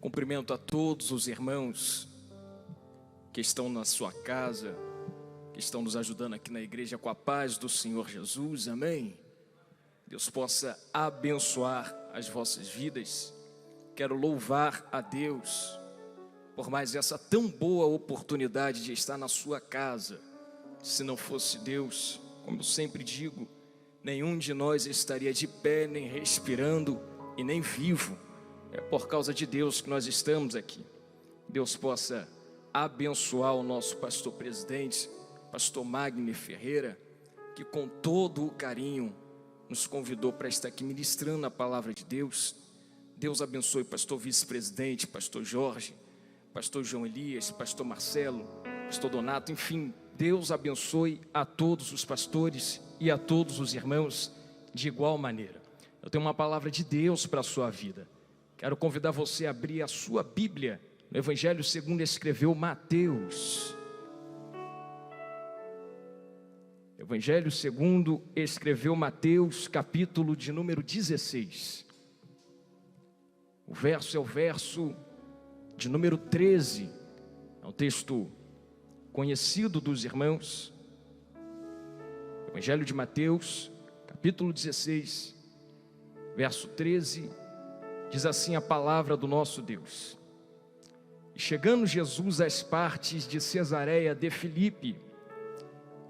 Cumprimento a todos os irmãos que estão na sua casa, que estão nos ajudando aqui na igreja com a paz do Senhor Jesus, amém? Deus possa abençoar as vossas vidas. Quero louvar a Deus por mais essa tão boa oportunidade de estar na sua casa. Se não fosse Deus, como eu sempre digo, nenhum de nós estaria de pé, nem respirando e nem vivo. É por causa de Deus que nós estamos aqui. Deus possa abençoar o nosso pastor presidente, pastor Magni Ferreira, que com todo o carinho nos convidou para estar aqui ministrando a palavra de Deus. Deus abençoe o pastor vice-presidente, pastor Jorge, pastor João Elias, pastor Marcelo, pastor Donato, enfim, Deus abençoe a todos os pastores e a todos os irmãos de igual maneira. Eu tenho uma palavra de Deus para a sua vida. Quero convidar você a abrir a sua Bíblia no Evangelho segundo escreveu Mateus. Evangelho segundo escreveu Mateus, capítulo de número 16. O verso é o verso de número 13. É um texto conhecido dos irmãos. Evangelho de Mateus, capítulo 16, verso 13. Diz assim a palavra do nosso Deus: E chegando Jesus às partes de Cesareia de Filipe,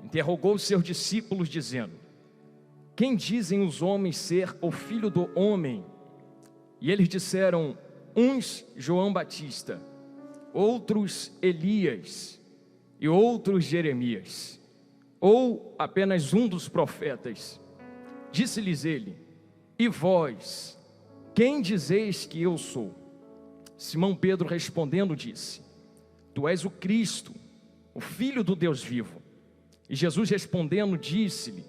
interrogou os seus discípulos, dizendo: Quem dizem os homens ser o Filho do Homem? E eles disseram: uns João Batista, outros Elias, e outros Jeremias, ou apenas um dos profetas. Disse-lhes ele: E vós, quem dizeis que eu sou? Simão Pedro respondendo disse: Tu és o Cristo, o Filho do Deus vivo. E Jesus respondendo disse-lhe: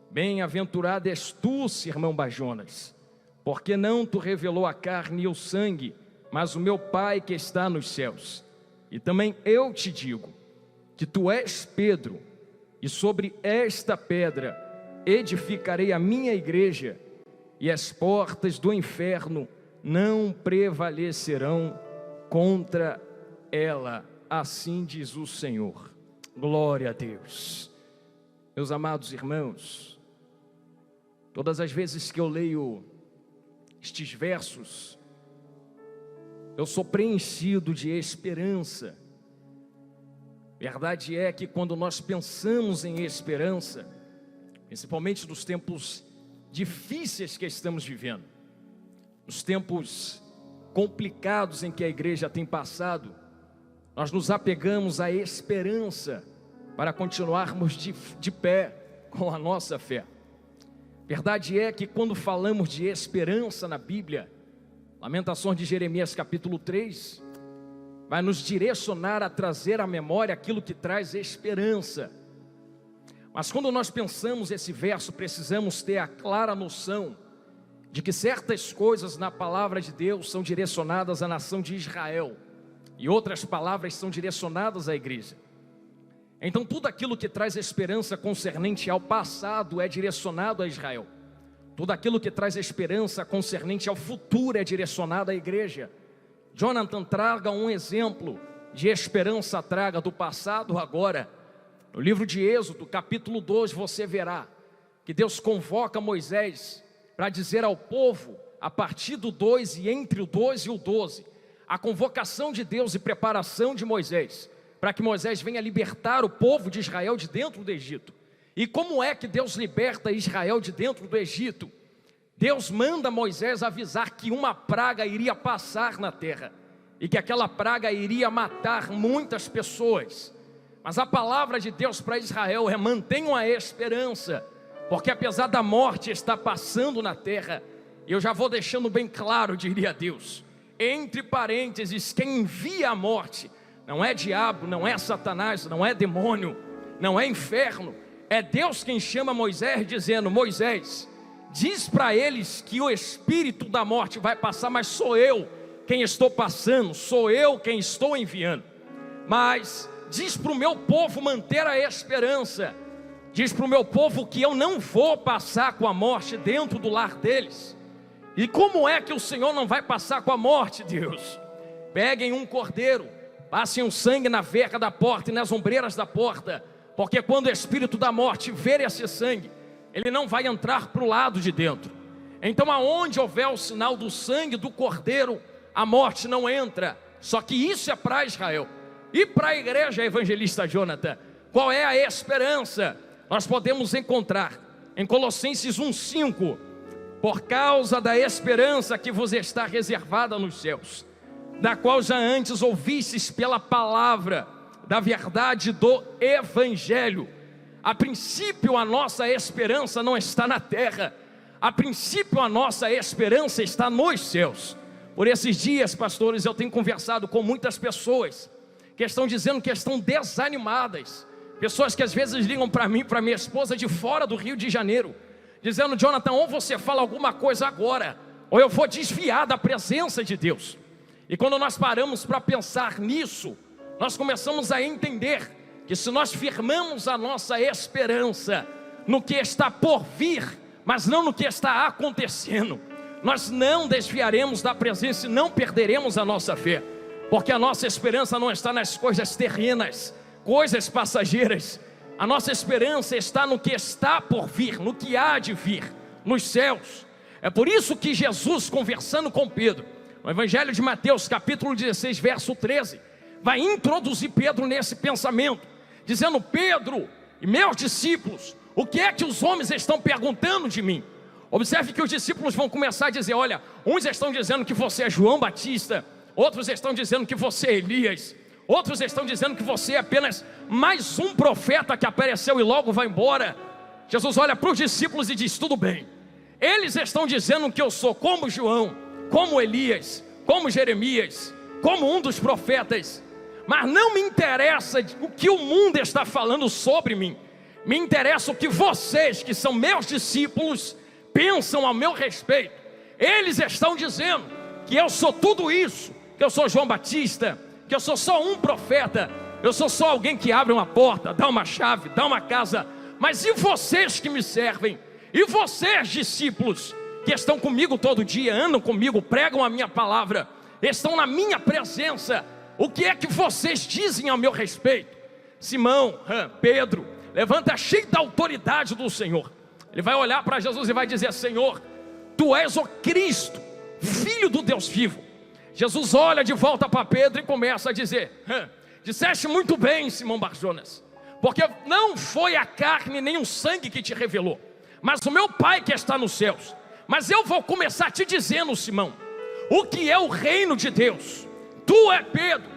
Bem-aventurado és tu, Simão Bajonas, porque não te revelou a carne e o sangue, mas o meu Pai que está nos céus. E também eu te digo que tu és Pedro, e sobre esta pedra edificarei a minha igreja, e as portas do inferno não prevalecerão contra ela. Assim diz o Senhor. Glória a Deus. Meus amados irmãos, todas as vezes que eu leio estes versos, eu sou preenchido de esperança. Verdade é que quando nós pensamos em esperança, principalmente nos tempos difíceis que estamos vivendo, nos tempos complicados em que a igreja tem passado, nós nos apegamos à esperança para continuarmos de pé com a nossa fé. Verdade é que quando falamos de esperança na Bíblia, Lamentações de Jeremias capítulo 3, vai nos direcionar a trazer à memória aquilo que traz esperança. Mas quando nós pensamos esse verso, precisamos ter a clara noção de que certas coisas na palavra de Deus são direcionadas à nação de Israel, e outras palavras são direcionadas à igreja. Então tudo aquilo que traz esperança concernente ao passado é direcionado a Israel. Tudo aquilo que traz esperança concernente ao futuro é direcionado à igreja. Jonathan traga um exemplo de esperança, traga do passado agora. No livro de Êxodo, capítulo 2, você verá que Deus convoca Moisés para dizer ao povo, a partir do 2 e entre o 2 e o 12, a convocação de Deus e preparação de Moisés, para que Moisés venha libertar o povo de Israel de dentro do Egito. E como é que Deus liberta Israel de dentro do Egito? Deus manda Moisés avisar que uma praga iria passar na terra, e que aquela praga iria matar muitas pessoas. Mas a palavra de Deus para Israel é: mantenham a esperança, porque apesar da morte estar passando na terra, eu já vou deixando bem claro, diria Deus, entre parênteses, quem envia a morte não é diabo, não é Satanás, não é demônio, não é inferno, é Deus quem chama Moisés dizendo: Moisés, diz para eles que o espírito da morte vai passar, mas sou eu quem estou passando, sou eu quem estou enviando. Mas diz para o meu povo manter a esperança, diz para o meu povo que eu não vou passar com a morte dentro do lar deles. E como é que o Senhor não vai passar com a morte, Deus? peguem um cordeiro, passem o sangue na verga da porta e nas ombreiras da porta, porque quando o espírito da morte ver esse sangue, ele não vai entrar para o lado de dentro. Então aonde houver o sinal do sangue do cordeiro, a morte não entra. Só que isso é para Israel. E para a igreja, evangelista Jonathan, qual é a esperança? Nós podemos encontrar em Colossenses 1,5: por causa da esperança que vos está reservada nos céus, da qual já antes ouvistes pela palavra da verdade do evangelho. A princípio a nossa esperança não está na terra, a princípio a nossa esperança está nos céus. Por esses dias, pastores, eu tenho conversado com muitas pessoas que estão dizendo que estão desanimadas, pessoas que às vezes ligam para mim, para minha esposa de fora do Rio de Janeiro, dizendo: Jonathan, ou você fala alguma coisa agora, ou eu vou desviar da presença de Deus. E quando nós paramos para pensar nisso, nós começamos a entender que se nós firmamos a nossa esperança no que está por vir, mas não no que está acontecendo, nós não desviaremos da presença e não perderemos a nossa fé, porque a nossa esperança não está nas coisas terrenas, coisas passageiras. A nossa esperança está no que está por vir, no que há de vir, nos céus. É por isso que Jesus, conversando com Pedro, no Evangelho de Mateus, capítulo 16, verso 13, vai introduzir Pedro nesse pensamento, dizendo: Pedro e meus discípulos, o que é que os homens estão perguntando de mim? Observe que os discípulos vão começar a dizer: olha, uns estão dizendo que você é João Batista, outros estão dizendo que você é Elias, outros estão dizendo que você é apenas mais um profeta que apareceu e logo vai embora. Jesus olha para os discípulos e diz: tudo bem, eles estão dizendo que eu sou como João, como Elias, como Jeremias, como um dos profetas, mas não me interessa o que o mundo está falando sobre mim, me interessa o que vocês, que são meus discípulos, pensam ao meu respeito. Eles estão dizendo que eu sou tudo isso, que eu sou João Batista, que eu sou só um profeta, eu sou só alguém que abre uma porta, dá uma chave, dá uma casa. Mas e vocês que me servem? E vocês, discípulos, que estão comigo todo dia, andam comigo, pregam a minha palavra, estão na minha presença, o que é que vocês dizem ao meu respeito? Simão, Pedro, levanta cheio da autoridade do Senhor. Ele vai olhar para Jesus e vai dizer: Senhor, Tu és o Cristo, Filho do Deus vivo. Jesus olha de volta para Pedro e começa a dizer: disseste muito bem, Simão Barjonas, porque não foi a carne nem o sangue que te revelou, mas o meu Pai que está nos céus. Mas eu vou começar te dizendo, Simão, o que é o reino de Deus. Tu é Pedro,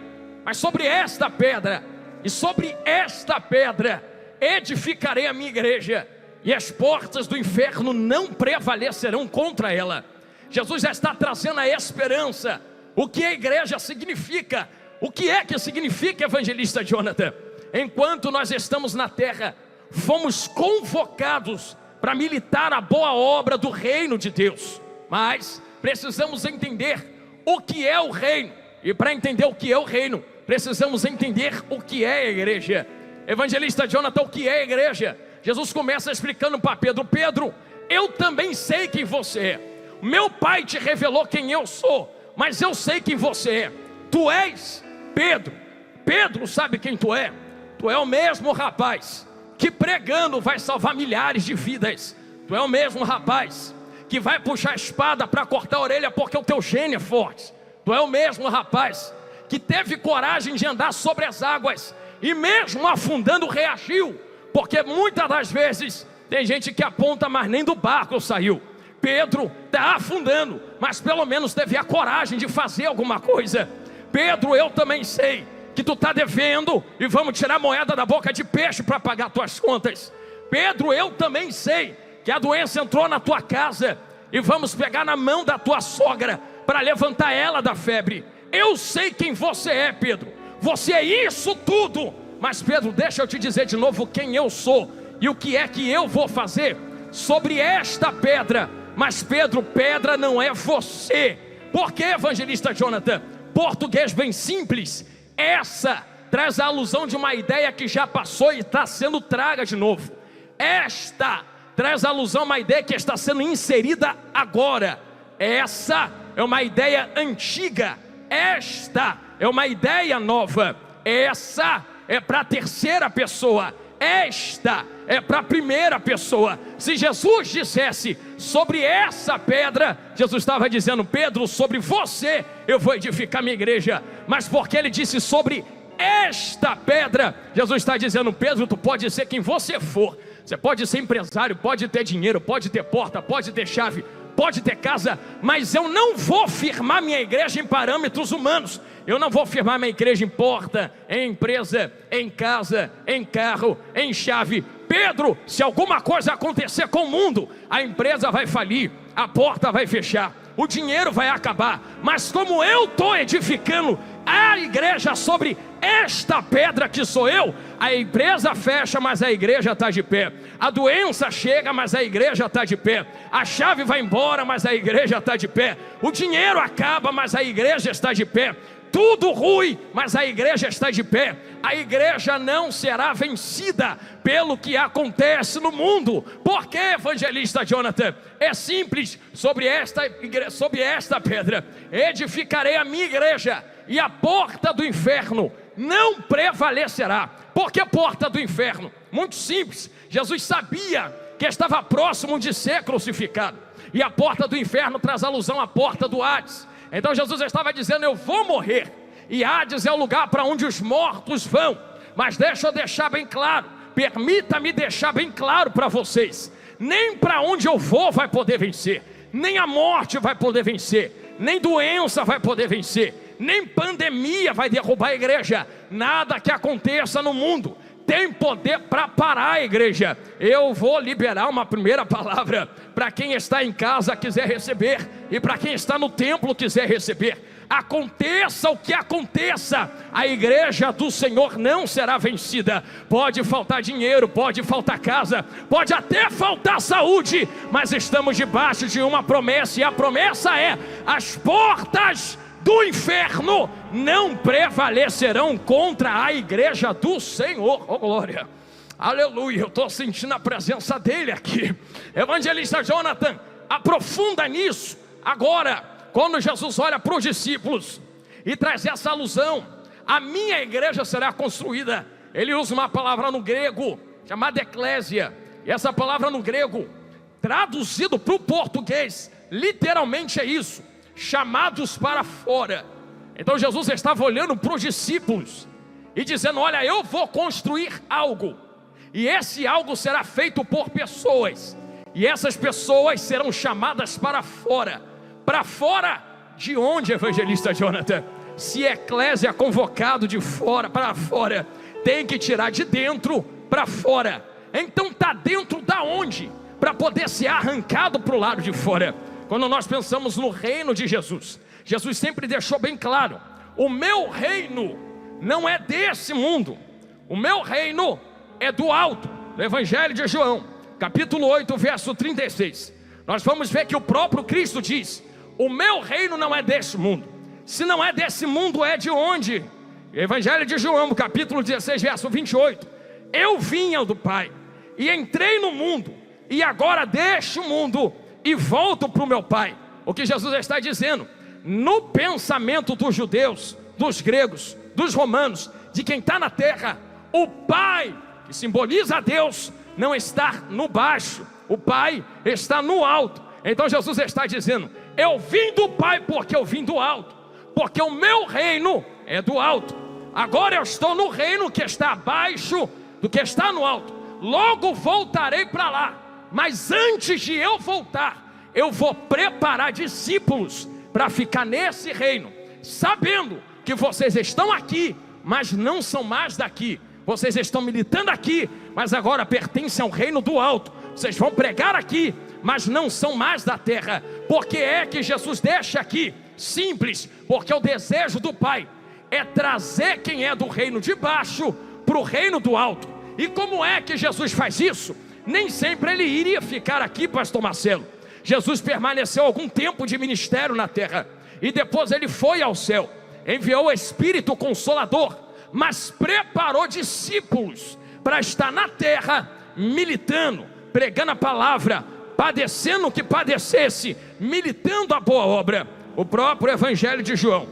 mas sobre esta pedra, e sobre esta pedra edificarei a minha igreja, e as portas do inferno não prevalecerão contra ela. Jesus já está trazendo a esperança. O que a igreja significa? O que é que significa, evangelista Jonathan? Enquanto nós estamos na terra, fomos convocados para militar a boa obra do reino de Deus, mas precisamos entender o que é o reino, e para entender o que é o reino, precisamos entender o que é a igreja. Evangelista Jonathan, o que é a igreja? Jesus começa explicando para Pedro: Pedro, eu também sei quem você é, meu Pai te revelou quem eu sou, mas eu sei quem você é. Tu és Pedro. Pedro sabe quem tu é? Tu é o mesmo rapaz que pregando vai salvar milhares de vidas. Tu é o mesmo rapaz que vai puxar a espada para cortar a orelha porque o teu gênio é forte. Tu é o mesmo rapaz que teve coragem de andar sobre as águas e mesmo afundando reagiu, porque muitas das vezes tem gente que aponta, mas nem do barco saiu. Pedro está afundando, mas pelo menos teve a coragem de fazer alguma coisa. Pedro, eu também sei que tu está devendo e vamos tirar moeda da boca de peixe para pagar tuas contas. Pedro, eu também sei que a doença entrou na tua casa e vamos pegar na mão da tua sogra para levantar ela da febre. Eu sei quem você é, Pedro, você é isso tudo. Mas Pedro, deixa eu te dizer de novo quem eu sou e o que é que eu vou fazer sobre esta pedra. Mas Pedro, pedra não é você. Por que, evangelista Jonathan? Português bem simples. Essa traz a alusão de uma ideia que já passou e está sendo traga de novo. Esta traz a alusão a uma ideia que está sendo inserida agora. Essa é uma ideia antiga. esta é uma ideia nova. Essa é para a terceira pessoa, esta é para a primeira pessoa. Se Jesus dissesse sobre essa pedra, Jesus estava dizendo: Pedro, sobre você eu vou edificar minha igreja. Mas porque ele disse sobre esta pedra, Jesus está dizendo: Pedro, tu pode ser quem você for. Você pode ser empresário, pode ter dinheiro, pode ter porta, pode ter chave, pode ter casa, mas eu não vou firmar minha igreja em parâmetros humanos. Eu não vou firmar minha igreja em porta, em empresa, em casa, em carro, em chave. Pedro, se alguma coisa acontecer com o mundo, a empresa vai falir, a porta vai fechar, o dinheiro vai acabar. Mas como eu estou edificando a igreja sobre esta pedra que sou eu, a empresa fecha, mas a igreja está de pé. A doença chega, mas a igreja está de pé. A chave vai embora, mas a igreja está de pé. O dinheiro acaba, mas a igreja está de pé. Tudo ruim, mas a igreja está de pé. A igreja não será vencida pelo que acontece no mundo. Por que, evangelista Jonathan? É simples. Sobre esta pedra edificarei a minha igreja, e a porta do inferno não prevalecerá. Por que porta do inferno? Muito simples. Jesus sabia que estava próximo de ser crucificado, e a porta do inferno traz alusão à porta do Hades. Então Jesus estava dizendo: eu vou morrer, e Hades é o lugar para onde os mortos vão. Mas deixa eu deixar bem claro, permita-me deixar bem claro para vocês: nem para onde eu vou vai poder vencer, nem a morte vai poder vencer, nem doença vai poder vencer, nem pandemia vai derrubar a igreja. Nada que aconteça no mundo tem poder para parar a igreja. Eu vou liberar uma primeira palavra para quem está em casa quiser receber, e para quem está no templo quiser receber. Aconteça o que aconteça, a igreja do Senhor não será vencida. Pode faltar dinheiro, pode faltar casa, pode até faltar saúde, mas estamos debaixo de uma promessa, e a promessa é: as portas do inferno não prevalecerão contra a igreja do Senhor. Oh glória, aleluia, eu estou sentindo a presença dele aqui. Evangelista Jonathan, aprofunda nisso. Agora, quando Jesus olha para os discípulos e traz essa alusão: a minha igreja será construída, ele usa uma palavra no grego chamada eclésia, e essa palavra no grego, traduzido para o português, literalmente é isso: chamados para fora. Então Jesus estava olhando para os discípulos e dizendo: olha, eu vou construir algo, e esse algo será feito por pessoas, e essas pessoas serão chamadas para fora. Para fora de onde, evangelista Jonathan? Se a eclésia é convocado de fora para fora, tem que tirar de dentro para fora. Então está dentro da onde? Para poder ser arrancado para o lado de fora. Quando nós pensamos no reino de Jesus, Jesus sempre deixou bem claro: o meu reino não é desse mundo, o meu reino é do alto. No Evangelho de João, capítulo 8, verso 36, nós vamos ver que o próprio Cristo diz: o meu reino não é desse mundo. Se não é desse mundo, é de onde? Evangelho de João, capítulo 16, verso 28, eu vinha do Pai, e entrei no mundo, e agora deixo o mundo e volto para o meu Pai. O que Jesus está dizendo? No pensamento dos judeus, dos gregos, dos romanos, de quem está na terra, o Pai, que simboliza a Deus, não está no baixo, o Pai está no alto. Então Jesus está dizendo: eu vim do Pai porque eu vim do alto, porque o meu reino é do alto. Agora eu estou no reino que está abaixo do que está no alto. Logo voltarei para lá, mas antes de eu voltar, eu vou preparar discípulos para ficar nesse reino, sabendo que vocês estão aqui, mas não são mais daqui. Vocês estão militando aqui, mas agora pertencem ao reino do alto. Vocês vão pregar aqui, mas não são mais da terra. Por que é que Jesus deixa aqui? Simples, porque o desejo do Pai é trazer quem é do reino de baixo para o reino do alto. E como é que Jesus faz isso? Nem sempre ele iria ficar aqui, pastor Marcelo. Jesus permaneceu algum tempo de ministério na terra, e depois ele foi ao céu, enviou o Espírito Consolador, mas preparou discípulos para estar na terra, militando, pregando a palavra, padecendo o que padecesse, militando a boa obra. O próprio Evangelho de João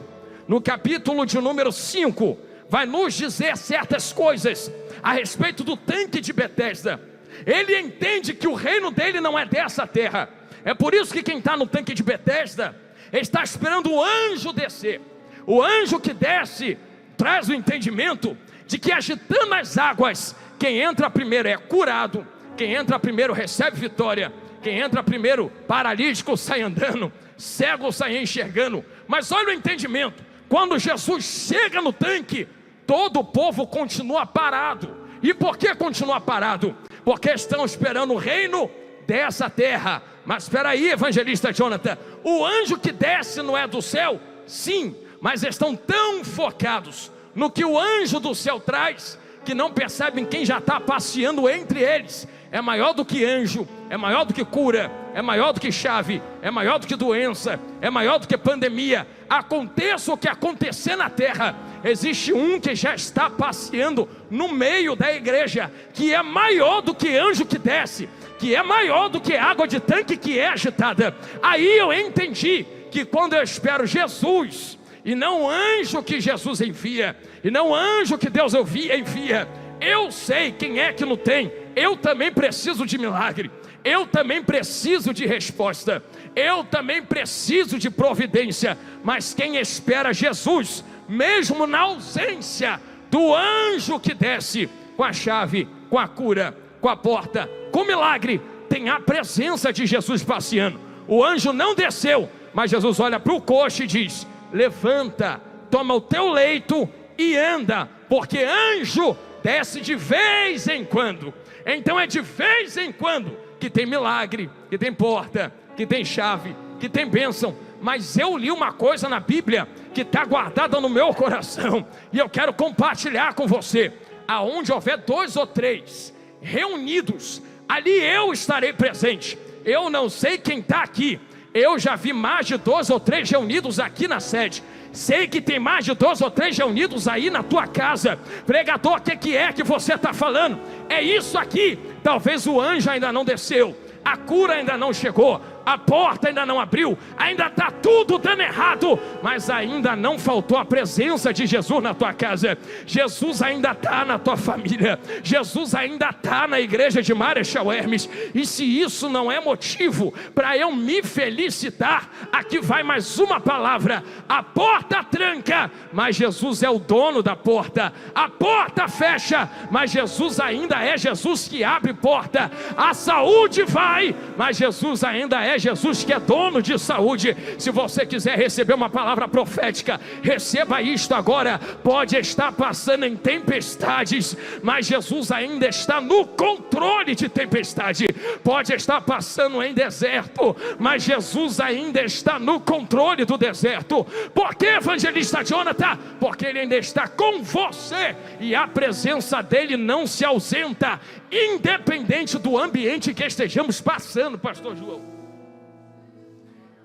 no capítulo de número 5, vai nos dizer certas coisas a respeito do tanque de Betesda. Ele entende que o reino dele não é dessa terra. É por isso que quem está no tanque de Betesda está esperando o anjo descer. O anjo que desce traz o entendimento de que, agitando as águas, quem entra primeiro é curado, quem entra primeiro recebe vitória, quem entra primeiro, paralítico sai andando, cego sai enxergando. Mas olha o entendimento: quando Jesus chega no tanque, todo o povo continua parado. E por que continua parado? Porque estão esperando o reino dessa terra. Mas espera aí, evangelista Jonathan, o anjo que desce não é do céu? Sim, mas estão tão focados no que o anjo do céu traz, que não percebem quem já está passeando entre eles. É maior do que anjo, é maior do que cura, é maior do que chave, é maior do que doença, é maior do que pandemia. Aconteça o que acontecer na terra, existe um que já está passeando no meio da igreja, que é maior do que anjo que desce, que é maior do que água de tanque que é agitada. Aí eu entendi que quando eu espero Jesus, e não anjo que Jesus envia, e não anjo que Deus envia, eu sei quem é que não tem. Eu também preciso de milagre, eu também preciso de resposta, eu também preciso de providência. Mas quem espera Jesus, mesmo na ausência do anjo que desce com a chave, com a cura, com a porta, com o milagre, tem a presença de Jesus passeando. O anjo não desceu, mas Jesus olha para o coxo e diz: levanta, toma o teu leito e anda, porque anjo desce de vez em quando. Então é de vez em quando que tem milagre, que tem porta, que tem chave, que tem bênção. Mas eu li uma coisa na Bíblia que está guardada no meu coração, e eu quero compartilhar com você. Aonde houver 2 ou 3 reunidos, ali eu estarei presente. Eu não sei quem está aqui, eu já vi mais de 2 ou 3 reunidos aqui na sede. Sei que tem mais de 2 ou 3 reunidos aí na tua casa. Pregador, o que é que você está falando? É isso aqui. Talvez o anjo ainda não desceu, a cura ainda não chegou, a porta ainda não abriu, ainda está tudo dando errado, mas ainda não faltou a presença de Jesus na tua casa. Jesus ainda está na tua família, Jesus ainda está na igreja de Marechal Hermes. E se isso não é motivo para eu me felicitar, aqui vai mais uma palavra: a porta tranca, mas Jesus é o dono da porta. A porta fecha, mas Jesus ainda é Jesus que abre porta. A saúde vai, mas Jesus ainda é Jesus que é dono de saúde. Se você quiser receber uma palavra profética, receba isto agora. Pode estar passando em tempestades, mas Jesus ainda está no controle de tempestade. Pode estar passando em deserto, mas Jesus ainda está no controle do deserto. Por que, evangelista Jonathan? Porque Ele ainda está com você, e a presença dEle não se ausenta, independente do ambiente que estejamos passando, pastor João.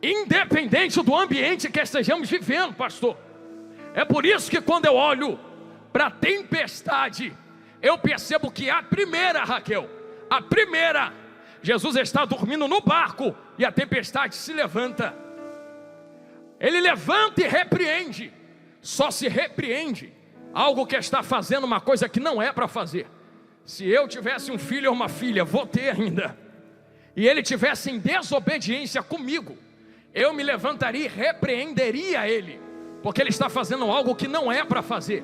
Independente do ambiente que estejamos vivendo, pastor. É por isso que quando eu olho para a tempestade, eu percebo que a primeira, Raquel, a primeira, Jesus está dormindo no barco e a tempestade se levanta. Ele levanta e repreende. Só se repreende algo que está fazendo uma coisa que não é para fazer. Se eu tivesse um filho ou uma filha, vou ter ainda, e ele tivesse em desobediência comigo, eu me levantaria e repreenderia ele, porque ele está fazendo algo que não é para fazer.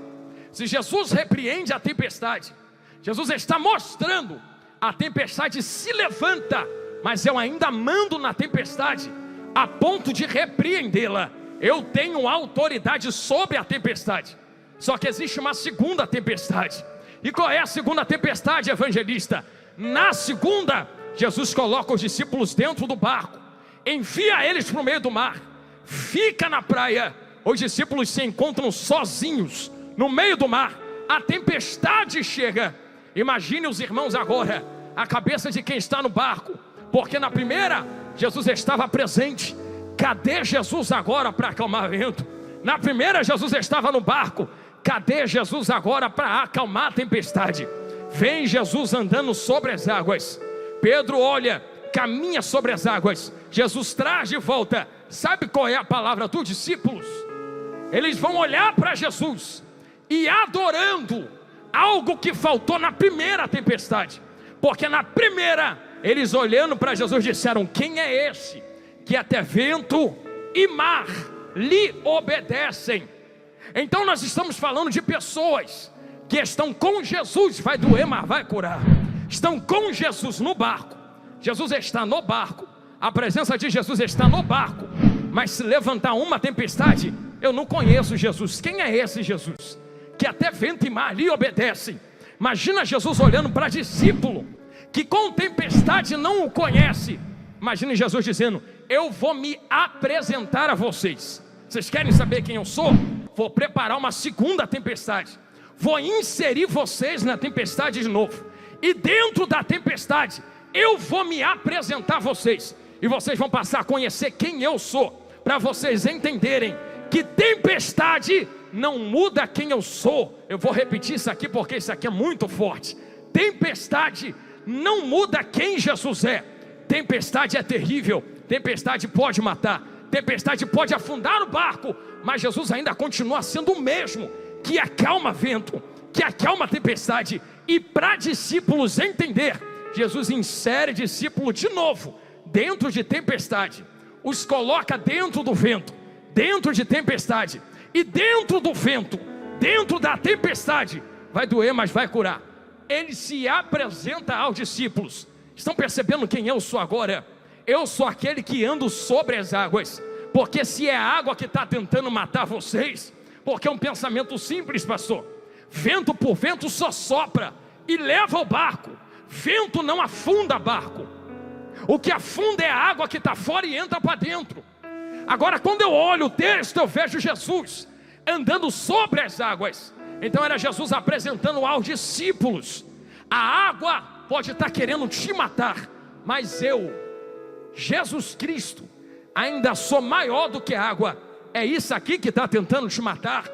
Se Jesus repreende a tempestade, Jesus está mostrando: a tempestade se levanta, mas eu ainda mando na tempestade, a ponto de repreendê-la. Eu tenho autoridade sobre a tempestade. Só que existe uma segunda tempestade. E qual é a segunda tempestade, evangelista? Na segunda, Jesus coloca os discípulos dentro do barco, envia eles para o meio do mar, fica na praia. Os discípulos se encontram sozinhos no meio do mar. A tempestade chega. Imagine os irmãos agora, a cabeça de quem está no barco, porque na primeira Jesus estava presente. Cadê Jesus agora para acalmar o vento? Na primeira Jesus estava no barco. Cadê Jesus agora para acalmar a tempestade? Vem Jesus andando sobre as águas. Pedro olha, caminha sobre as águas. Jesus traz de volta. Sabe qual é a palavra dos discípulos? eles vão olhar para Jesus e adorando algo que faltou na primeira tempestade, porque na primeira, eles olhando para Jesus disseram: quem é esse que até vento e mar lhe obedecem? Então nós estamos falando de pessoas que estão com Jesus, vai doer, mas vai curar. Estão com Jesus no barco, Jesus está no barco, a presença de Jesus está no barco, mas se levantar uma tempestade, eu não conheço Jesus. Quem é esse Jesus que até vento e mar lhe obedecem? Imagina Jesus olhando para discípulo que com tempestade não o conhece. Imagine Jesus dizendo: eu vou me apresentar a vocês. Vocês querem saber quem eu sou? Vou preparar uma segunda tempestade, vou inserir vocês na tempestade de novo, e dentro da tempestade eu vou me apresentar a vocês, e vocês vão passar a conhecer quem eu sou, para vocês entenderem que tempestade não muda quem eu sou. Eu vou repetir isso aqui porque isso aqui é muito forte. Tempestade não muda quem Jesus é. Tempestade é terrível, tempestade pode matar, tempestade pode afundar o barco, mas Jesus ainda continua sendo o mesmo que acalma vento, que acalma tempestade. E para discípulos entender, Jesus insere discípulo de novo dentro de tempestade, os coloca dentro do vento, dentro de tempestade, e dentro do vento, dentro da tempestade, vai doer, mas vai curar. Ele se apresenta aos discípulos. Estão percebendo quem eu sou agora? Eu sou aquele que ando sobre as águas. Porque se é a água que está tentando matar vocês, porque é um pensamento simples, pastor. Vento por vento só sopra e leva o barco. Vento não afunda barco. O que afunda é a água que está fora e entra para dentro. Agora, quando eu olho o texto, eu vejo Jesus andando sobre as águas. Então era Jesus apresentando aos discípulos: a água pode estar querendo te matar, mas eu, Jesus Cristo, ainda sou maior do que a água. É isso aqui que está tentando te matar,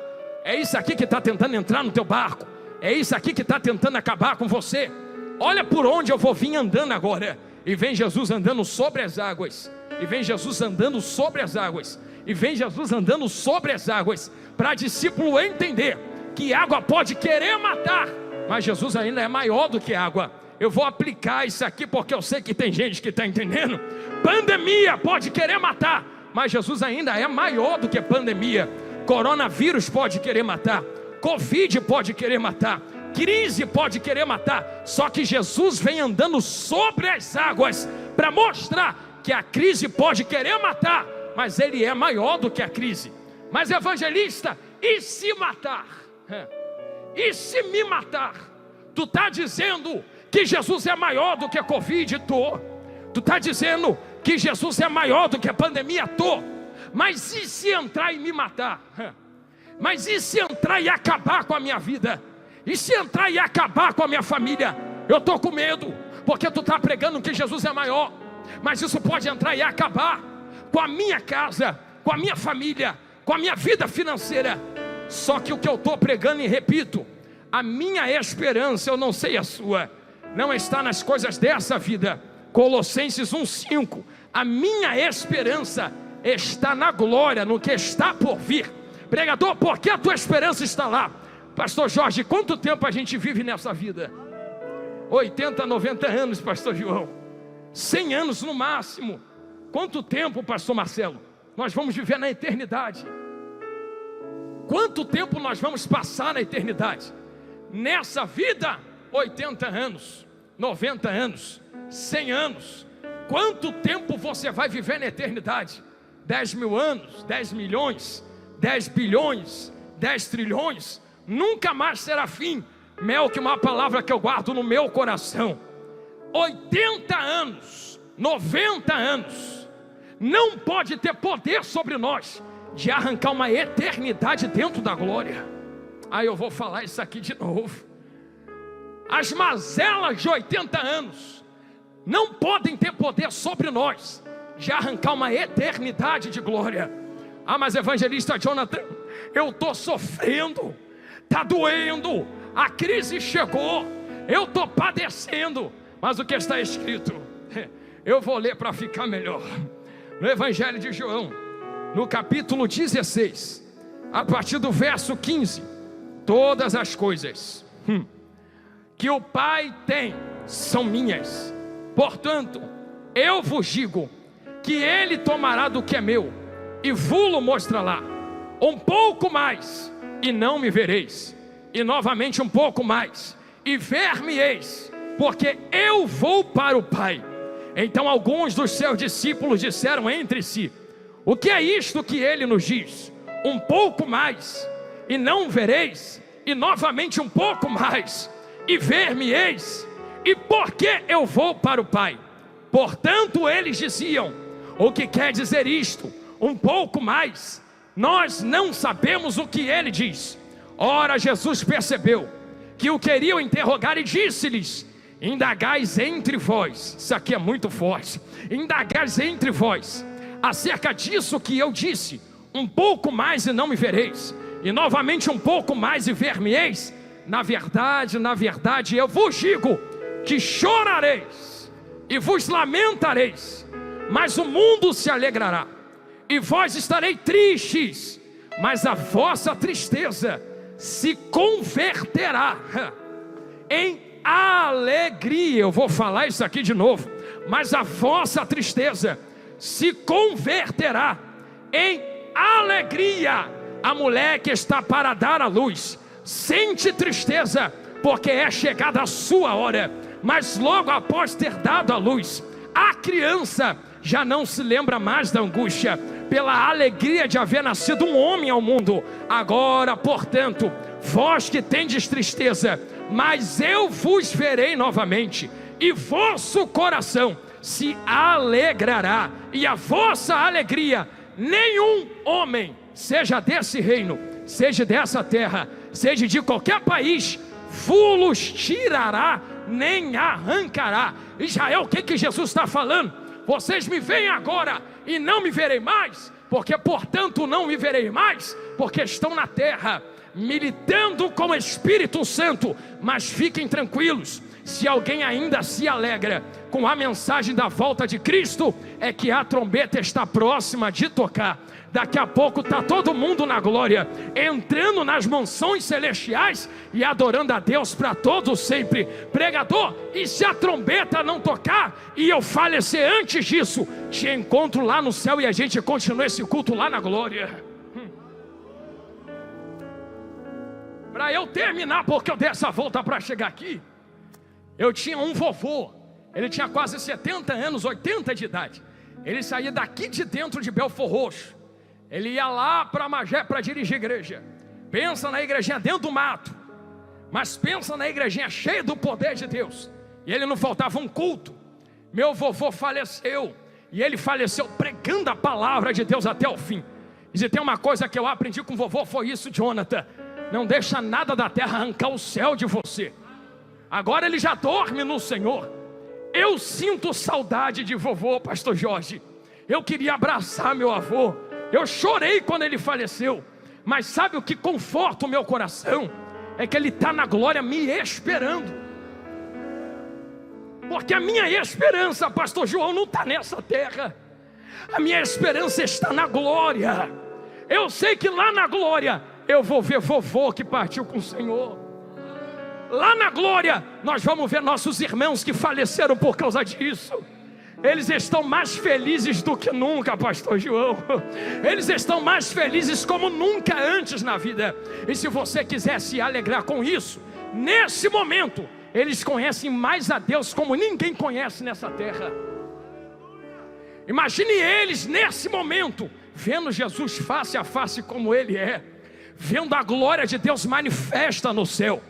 é isso aqui que está tentando entrar no teu barco, é isso aqui que está tentando acabar com você. Olha por onde eu vou vir andando agora. E vem Jesus andando sobre as águas, e vem Jesus andando sobre as águas, e vem Jesus andando sobre as águas, para discípulo entender que água pode querer matar, mas Jesus ainda é maior do que água. Eu vou aplicar isso aqui porque eu sei que tem gente que está entendendo. Pandemia pode querer matar, mas Jesus ainda é maior do que pandemia. Coronavírus pode querer matar, Covid pode querer matar, crise pode querer matar, só que Jesus vem andando sobre as águas para mostrar que a crise pode querer matar, mas Ele é maior do que a crise. Mas evangelista, e se matar? E se me matar? Tu está dizendo que Jesus é maior do que a Covid? Tu está dizendo que Jesus é maior do que a pandemia? Mas e se entrar e me matar? Mas e se entrar e acabar com a minha vida? E se entrar e acabar com a minha família? Eu estou com medo, porque tu está pregando que Jesus é maior, mas isso pode entrar e acabar com a minha casa, com a minha família, com a minha vida financeira. Só que o que eu estou pregando, e repito, a minha esperança, eu não sei a sua, não está nas coisas dessa vida. Colossenses 1:5, a minha esperança está na glória, no que está por vir. Pregador, por que a tua esperança está lá? Pastor Jorge, quanto tempo a gente vive nessa vida? 80, 90 anos, pastor João, 100 anos no máximo. Quanto tempo, pastor Marcelo, nós vamos viver na eternidade? Quanto tempo nós vamos passar na eternidade? Nessa vida, 80 anos, 90 anos, 100 anos. Quanto tempo você vai viver na eternidade? 10 mil anos, 10 milhões, 10 bilhões, 10 trilhões? Nunca mais será fim. Mel, que uma palavra que eu guardo no meu coração. 80 anos, 90 anos, não pode ter poder sobre nós de arrancar uma eternidade dentro da glória. Aí eu vou falar isso aqui de novo. As mazelas de 80 anos não podem ter poder sobre nós de arrancar uma eternidade de glória. Ah, mas evangelista Jonathan, eu estou sofrendo, está doendo, a crise chegou, eu estou padecendo. Mas o que está escrito, eu vou ler para ficar melhor. No Evangelho de João, no capítulo 16, a partir do verso 15: todas as coisas que o Pai tem são minhas, portanto, eu vos digo que ele tomará do que é meu e vos-lo mostrará. Um pouco mais e não me vereis, e novamente um pouco mais e ver-me-eis, porque eu vou para o Pai. Então alguns dos seus discípulos disseram entre si: o que é isto que ele nos diz? Um pouco mais e não vereis, e novamente um pouco mais e ver-me-eis, e por que eu vou para o Pai? Portanto eles diziam: o que quer dizer isto? Um pouco mais? Nós não sabemos o que ele diz. Ora, Jesus percebeu que o queriam interrogar e disse-lhes: indagais entre vós. Isso aqui é muito forte. Indagais entre vós acerca disso que eu disse: um pouco mais e não me vereis, e novamente um pouco mais e ver-me-eis. Na verdade eu vos digo que chorareis e vos lamentareis, mas o mundo se alegrará. E vós estareis tristes, mas a vossa tristeza se converterá em alegria. Eu vou falar isso aqui de novo. Mas a vossa tristeza se converterá em alegria. A mulher que está para dar à luz sente tristeza, porque é chegada a sua hora. Mas logo após ter dado à luz, a criança já não se lembra mais da angústia, pela alegria de haver nascido um homem ao mundo. Agora, portanto, vós que tendes tristeza, mas eu vos verei novamente, e vosso coração se alegrará, e a vossa alegria nenhum homem, seja desse reino, seja dessa terra, seja de qualquer país, vos tirará, nem arrancará. Israel, o que Jesus está falando? Vocês me veem agora e não me verei mais, porque portanto não me verei mais, porque estão na terra, militando com o Espírito Santo. Mas fiquem tranquilos, se alguém ainda se alegra com a mensagem da volta de Cristo, é que a trombeta está próxima de tocar. Daqui a pouco está todo mundo na glória, entrando nas mansões celestiais e adorando a Deus para todos sempre. Pregador, e se a trombeta não tocar e eu falecer antes disso? Te encontro lá no céu e a gente continua esse culto lá na glória. Para eu terminar, porque eu dei essa volta para chegar aqui, eu tinha um vovô, ele tinha quase 70 anos, 80 de idade. Ele saía daqui de dentro de Belfor Roxo, ele ia lá para Magé para dirigir igreja. Pensa na igrejinha dentro do mato, mas pensa na igrejinha cheia do poder de Deus. E ele não faltava um culto. Meu vovô faleceu, e ele faleceu pregando a palavra de Deus até o fim. E se tem uma coisa que eu aprendi com o vovô, foi isso, Jonathan: não deixa nada da terra arrancar o céu de você. Agora ele já dorme no Senhor. Eu sinto saudade de vovô, pastor Jorge. Eu queria abraçar meu avô. Eu chorei quando ele faleceu. Mas sabe o que conforta o meu coração? É que ele está na glória me esperando. Porque a minha esperança, pastor João, não está nessa terra. A minha esperança está na glória. Eu sei que lá na glória eu vou ver vovô que partiu com o Senhor. Lá na glória nós vamos ver nossos irmãos que faleceram por causa disso. Eles estão mais felizes do que nunca, pastor João. Eles estão mais felizes como nunca antes na vida. E se você quiser se alegrar com isso, nesse momento eles conhecem mais a Deus como ninguém conhece nessa terra. Imagine eles nesse momento vendo Jesus face a face como Ele é, vendo a glória de Deus manifesta no céu.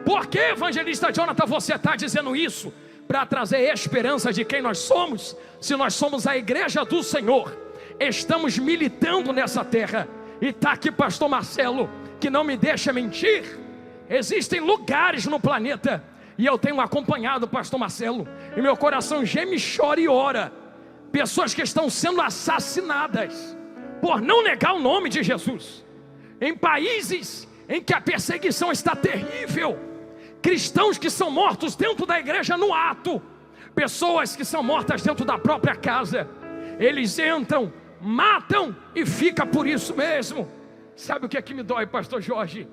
Por que, evangelista Jonathan, você está dizendo isso? Para trazer esperança de quem nós somos. Se nós somos a igreja do Senhor, estamos militando nessa terra. E está aqui pastor Marcelo, que não me deixa mentir. Existem lugares no planeta, e eu tenho acompanhado o pastor Marcelo, e meu coração geme, chora e ora. Pessoas que estão sendo assassinadas por não negar o nome de Jesus, em países em que a perseguição está terrível. Cristãos que são mortos dentro da igreja no ato, pessoas que são mortas dentro da própria casa. Eles entram, matam e fica por isso mesmo. Sabe o que é que me dói, pastor Jorge?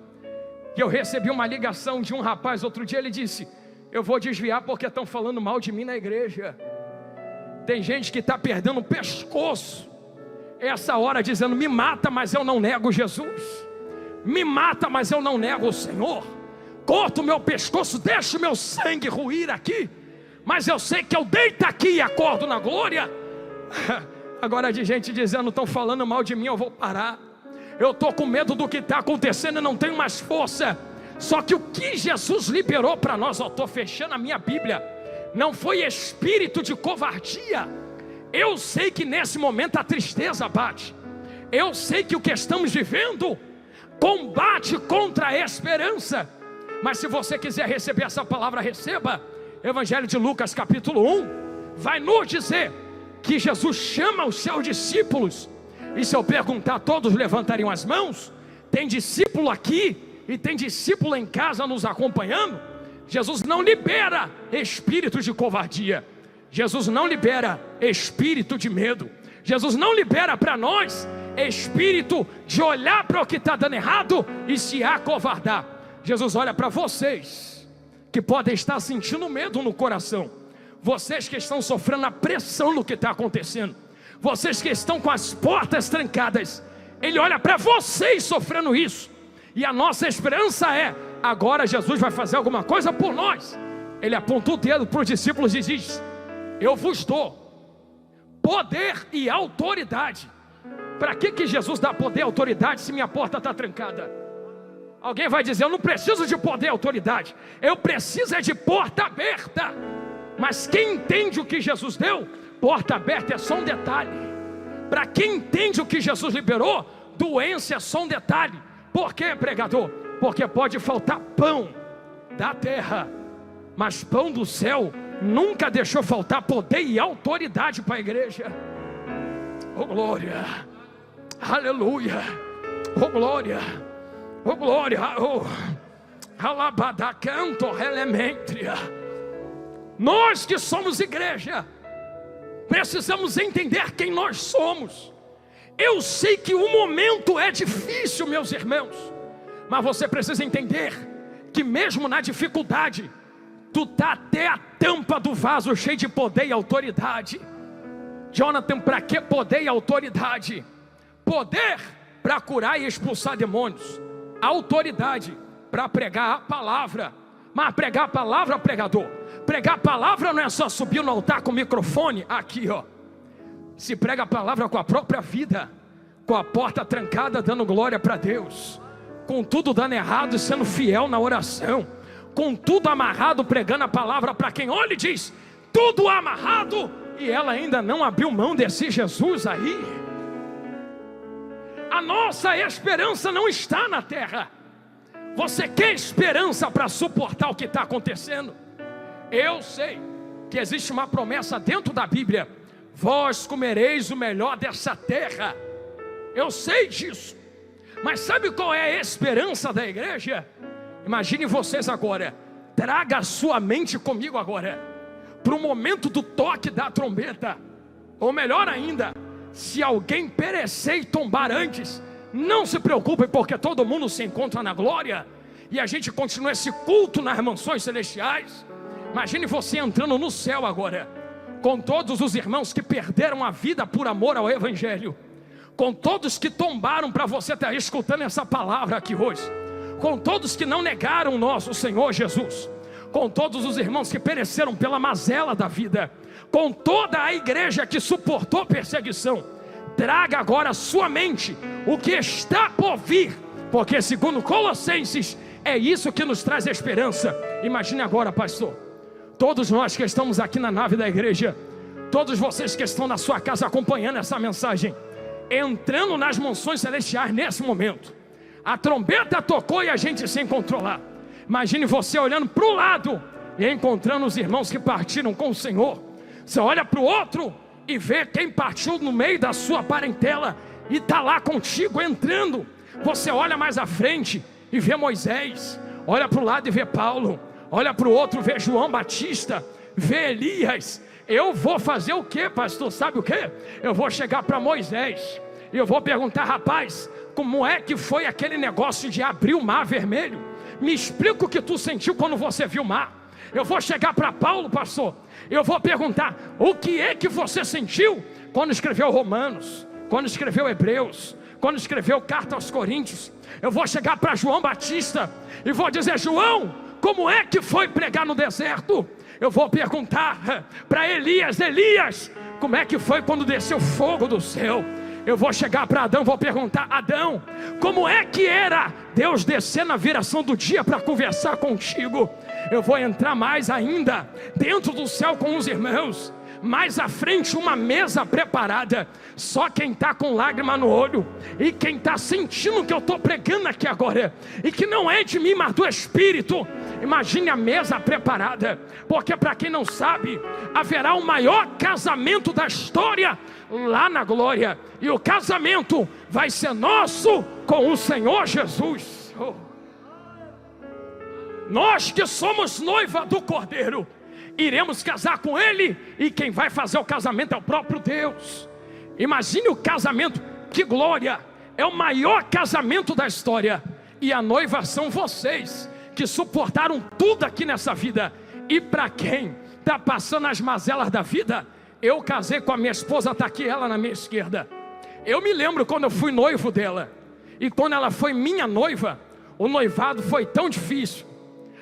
Que eu recebi uma ligação de um rapaz outro dia. Ele disse: eu vou desviar porque estão falando mal de mim na igreja. Tem gente que está perdendo o pescoço essa hora, dizendo: me mata, mas eu não nego Jesus. Me mata, mas eu não nego o Senhor. Corta o meu pescoço, deixa o meu sangue ruir aqui, mas eu sei que eu deito aqui e acordo na glória. Agora de gente dizendo: estão falando mal de mim, eu vou parar. Eu estou com medo do que está acontecendo e não tenho mais força. Só que o que Jesus liberou para nós, eu estou fechando a minha Bíblia, não foi espírito de covardia. Eu sei que nesse momento a tristeza bate. Eu sei que o que estamos vivendo combate contra a esperança. Mas se você quiser receber essa palavra, receba. Evangelho de Lucas capítulo 1 vai nos dizer que Jesus chama os seus discípulos. E se eu perguntar, todos levantariam as mãos? Tem discípulo aqui e tem discípulo em casa nos acompanhando. Jesus não libera espírito de covardia. Jesus não libera espírito de medo. Jesus não libera para nós espírito de olhar para o que está dando errado e se acovardar. Jesus olha para vocês que podem estar sentindo medo no coração, vocês que estão sofrendo a pressão do que está acontecendo, vocês que estão com as portas trancadas. Ele olha para vocês sofrendo isso, e a nossa esperança é: agora Jesus vai fazer alguma coisa por nós. Ele apontou o dedo para os discípulos e diz: eu vos dou poder e autoridade. Para que Jesus dá poder e autoridade se minha porta está trancada? Alguém vai dizer: eu não preciso de poder e autoridade, eu preciso é de porta aberta. Mas quem entende o que Jesus deu, porta aberta é só um detalhe. Para quem entende o que Jesus liberou, doença é só um detalhe. Por quê, pregador? Porque pode faltar pão da terra, mas pão do céu nunca deixou faltar poder e autoridade para a igreja. Oh glória, aleluia, oh glória, oh glória, oh alabadacanto elementria. Nós que somos igreja precisamos entender quem nós somos. Eu sei que o momento é difícil, meus irmãos, mas você precisa entender que mesmo na dificuldade, tu está até a tampa do vaso cheio de poder e autoridade. Jonathan, para que poder e autoridade? Poder para curar e expulsar demônios, autoridade para pregar a palavra. Mas pregar a palavra, pregador, pregar a palavra não é só subir no altar com o microfone. Aqui ó, se prega a palavra com a própria vida, com a porta trancada dando glória para Deus, com tudo dando errado e sendo fiel na oração, com tudo amarrado, pregando a palavra para quem olha e diz: tudo amarrado, e ela ainda não abriu mão desse Jesus aí. A nossa esperança não está na terra. Você quer esperança para suportar o que está acontecendo? Eu sei que existe uma promessa dentro da Bíblia: vós comereis o melhor dessa terra. Eu sei disso. Mas sabe qual é a esperança da igreja? Imagine vocês agora, traga a sua mente comigo agora para o momento do toque da trombeta. Ou melhor ainda, se alguém perecer e tombar antes, não se preocupe, porque todo mundo se encontra na glória, e a gente continua esse culto nas mansões celestiais. Imagine você entrando no céu agora, com todos os irmãos que perderam a vida por amor ao Evangelho, com todos que tombaram para você estar escutando essa palavra aqui hoje, com todos que não negaram o nosso Senhor Jesus, com todos os irmãos que pereceram pela mazela da vida, com toda a igreja que suportou perseguição. Traga agora a sua mente o que está por vir, porque segundo Colossenses, é isso que nos traz esperança. Imagine agora, pastor, todos nós que estamos aqui na nave da igreja, todos vocês que estão na sua casa acompanhando essa mensagem, entrando nas mansões celestiais nesse momento. A trombeta tocou e a gente se encontrou lá. Imagine você olhando para o lado e encontrando os irmãos que partiram com o Senhor. Você olha para o outro e vê quem partiu no meio da sua parentela e está lá contigo entrando. Você olha mais à frente e vê Moisés, olha para o lado e vê Paulo, olha para o outro, vê João Batista, vê Elias. Eu vou fazer o que, pastor? Sabe o que? Eu vou chegar para Moisés e eu vou perguntar: rapaz, como é que foi aquele negócio de abrir o mar vermelho. Me explica o que tu sentiu quando você viu o mar. Eu vou chegar para Paulo, pastor, eu vou perguntar: o que é que você sentiu quando escreveu Romanos, quando escreveu Hebreus, quando escreveu carta aos Coríntios? Eu vou chegar para João Batista e vou dizer: João, como é que foi pregar no deserto? Eu vou perguntar para Elias: Elias, como é que foi quando desceu fogo do céu? Eu vou chegar para Adão, vou perguntar: Adão, como é que era Deus descer na viração do dia para conversar contigo? Eu vou entrar mais ainda dentro do céu com os irmãos. Mais à frente uma mesa preparada. Só quem está com lágrima no olho e quem está sentindo que eu estou pregando aqui agora, e que não é de mim, mas do Espírito. Imagine a mesa preparada. Porque para quem não sabe, haverá o maior casamento da história lá na glória. E o casamento vai ser nosso com o Senhor Jesus. Nós que somos noiva do Cordeiro iremos casar com Ele, e quem vai fazer o casamento é o próprio Deus. Imagine o casamento, que glória! É o maior casamento da história. E a noiva são vocês, que suportaram tudo aqui nessa vida. E para quem está passando as mazelas da vida, eu casei com a minha esposa, está aqui ela na minha esquerda. Eu me lembro quando eu fui noivo dela, e quando ela foi minha noiva, o noivado foi tão difícil,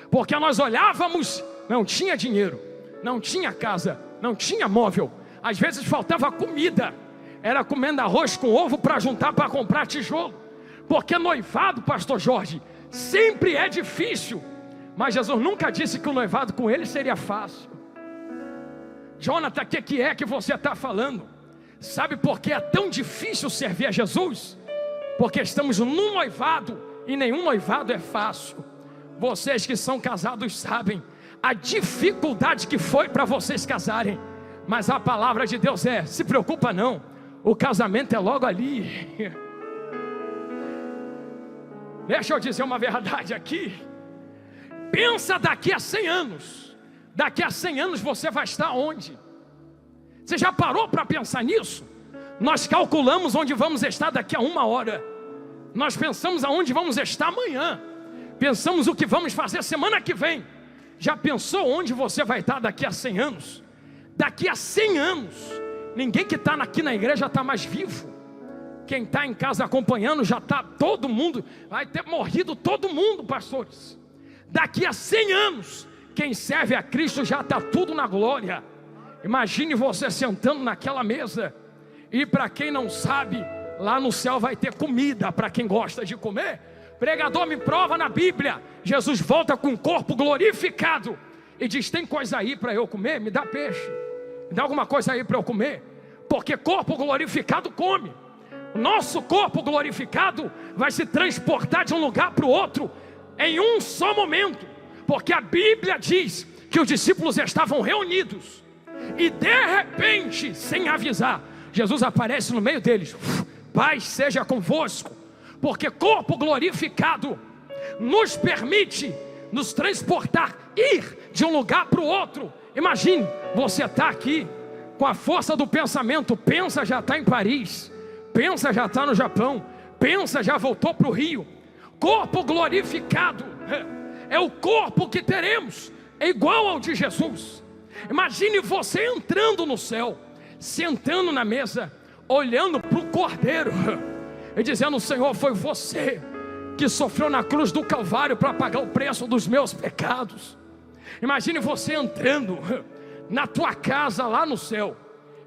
porque nós olhávamos, não tinha dinheiro, não tinha casa, não tinha móvel, às vezes faltava comida, era comendo arroz com ovo para juntar para comprar tijolo. Porque noivado, pastor Jorge, sempre é difícil, mas Jesus nunca disse que o noivado com ele seria fácil. Jonathan, o que é que você está falando? Sabe por que é tão difícil servir a Jesus? Porque estamos num noivado, e nenhum noivado é fácil. Vocês que são casados sabem a dificuldade que foi para vocês casarem. Mas a palavra de Deus é: se preocupa não, o casamento é logo ali. Deixa eu dizer uma verdade aqui. Pensa daqui a 100 anos. Daqui a 100 anos você vai estar onde? Você já parou para pensar nisso? Nós calculamos onde vamos estar daqui a 1 hora. Nós pensamos aonde vamos estar amanhã. Pensamos o que vamos fazer semana que vem. Já pensou onde você vai estar daqui a 100 anos? Daqui a 100 anos, ninguém que está aqui na igreja está mais vivo. Quem está em casa acompanhando, já está todo mundo, vai ter morrido todo mundo, pastores. Daqui a 100 anos, quem serve a Cristo já está tudo na glória. Imagine você sentando naquela mesa. E para quem não sabe, lá no céu vai ter comida para quem gosta de comer. Pregador, me prova na Bíblia. Jesus volta com o corpo glorificado e diz: tem coisa aí para eu comer? Me dá peixe, me dá alguma coisa aí para eu comer. Porque corpo glorificado come. O nosso corpo glorificado vai se transportar de um lugar para o outro em um só momento. Porque a Bíblia diz que os discípulos estavam reunidos e de repente, sem avisar, Jesus aparece no meio deles: paz seja convosco. Porque corpo glorificado nos permite nos transportar, ir de um lugar para o outro. Imagine, você está aqui com a força do pensamento. Pensa, já está em Paris. Pensa, já está no Japão. Pensa, já voltou para o Rio. Corpo glorificado é o corpo que teremos, é igual ao de Jesus. Imagine você entrando no céu, sentando na mesa, olhando para o Cordeiro e dizendo: Senhor, foi você que sofreu na cruz do Calvário para pagar o preço dos meus pecados. Imagine você entrando na tua casa lá no céu,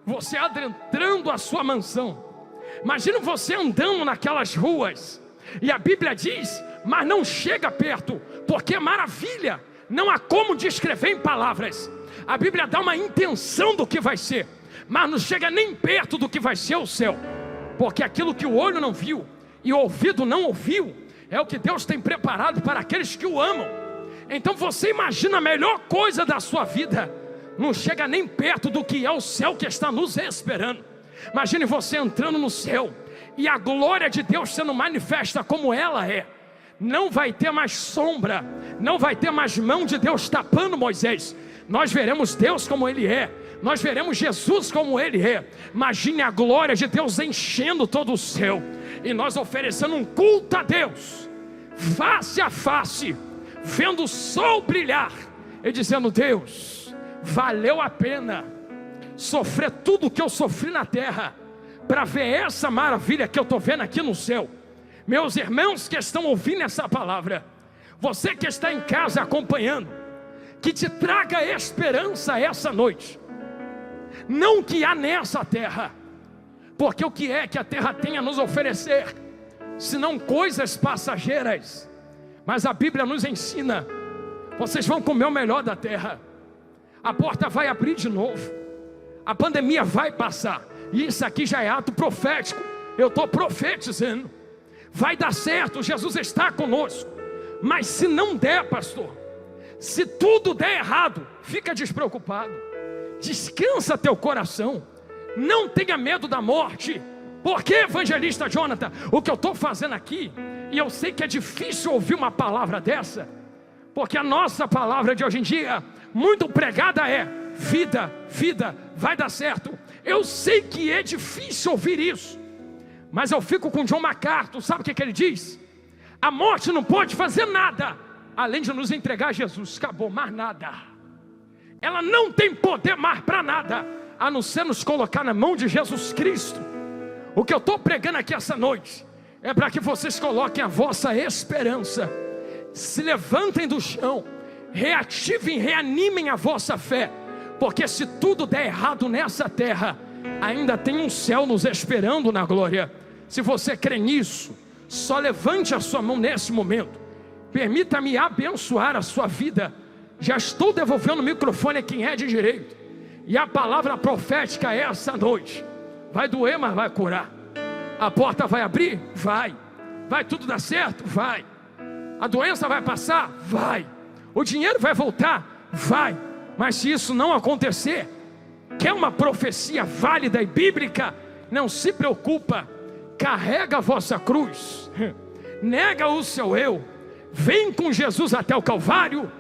você adentrando a sua mansão. Imagine você andando naquelas ruas, e a Bíblia diz: mas não chega perto, porque é maravilha, não há como descrever em palavras. A Bíblia dá uma intenção do que vai ser, mas não chega nem perto do que vai ser o céu. Porque aquilo que o olho não viu e o ouvido não ouviu é o que Deus tem preparado para aqueles que o amam. Então você imagina a melhor coisa da sua vida, não chega nem perto do que é o céu que está nos esperando. Imagine você entrando no céu e a glória de Deus sendo manifesta como ela é. Não vai ter mais sombra, não vai ter mais mão de Deus tapando Moisés. Nós veremos Deus como Ele é, nós veremos Jesus como Ele é. Imagine a glória de Deus enchendo todo o céu, e nós oferecendo um culto a Deus, face a face, vendo o sol brilhar, e dizendo: Deus, valeu a pena sofrer tudo que eu sofri na terra, para ver essa maravilha que eu estou vendo aqui no céu. Meus irmãos que estão ouvindo essa palavra, você que está em casa acompanhando, que te traga esperança essa noite. Não o que há nessa terra, porque o que é que a terra tem a nos oferecer, senão coisas passageiras. Mas a Bíblia nos ensina: vocês vão comer o melhor da terra, a porta vai abrir de novo, a pandemia vai passar, e isso aqui já é ato profético. Eu estou profetizando, vai dar certo, Jesus está conosco. Mas se não der, pastor, se tudo der errado, fica despreocupado, descansa teu coração, não tenha medo da morte. Porque, evangelista Jonathan, o que eu estou fazendo aqui, e eu sei que é difícil ouvir uma palavra dessa, porque a nossa palavra de hoje em dia, muito pregada, é vida, vida, vai dar certo. Eu sei que é difícil ouvir isso, mas eu fico com John MacArthur. Sabe o que ele diz? A morte não pode fazer nada, além de nos entregar Jesus. Acabou, mais nada. Ela não tem poder mais para nada, a não ser nos colocar na mão de Jesus Cristo. O que eu estou pregando aqui essa noite é para que vocês coloquem a vossa esperança, se levantem do chão, reativem, reanimem a vossa fé, porque se tudo der errado nessa terra, ainda tem um céu nos esperando na glória. Se você crê nisso, só levante a sua mão nesse momento. Permita-me abençoar a sua vida. Já estou devolvendo o microfone a quem é de direito, e a palavra profética é essa noite: vai doer, mas vai curar. A porta vai abrir? Vai. Vai tudo dar certo? Vai. A doença vai passar? Vai. O dinheiro vai voltar? Vai. Mas se isso não acontecer, que é uma profecia válida e bíblica, não se preocupa, carrega a vossa cruz, nega o seu eu, vem com Jesus até o Calvário.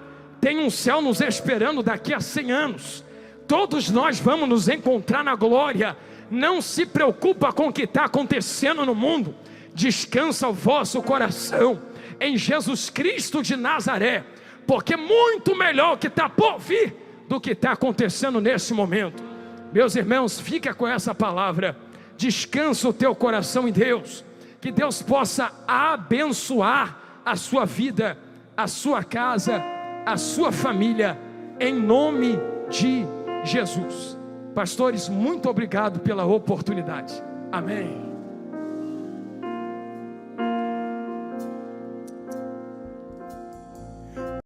Tem um céu nos esperando daqui a 100 anos. Todos nós vamos nos encontrar na glória. Não se preocupa com o que está acontecendo no mundo. Descansa o vosso coração em Jesus Cristo de Nazaré, porque muito melhor o que está por vir do que está acontecendo nesse momento. Meus irmãos, fica com essa palavra. Descansa o teu coração em Deus. Que Deus possa abençoar a sua vida, a sua casa, a sua família, em nome de Jesus. Pastores, muito obrigado pela oportunidade. Amém.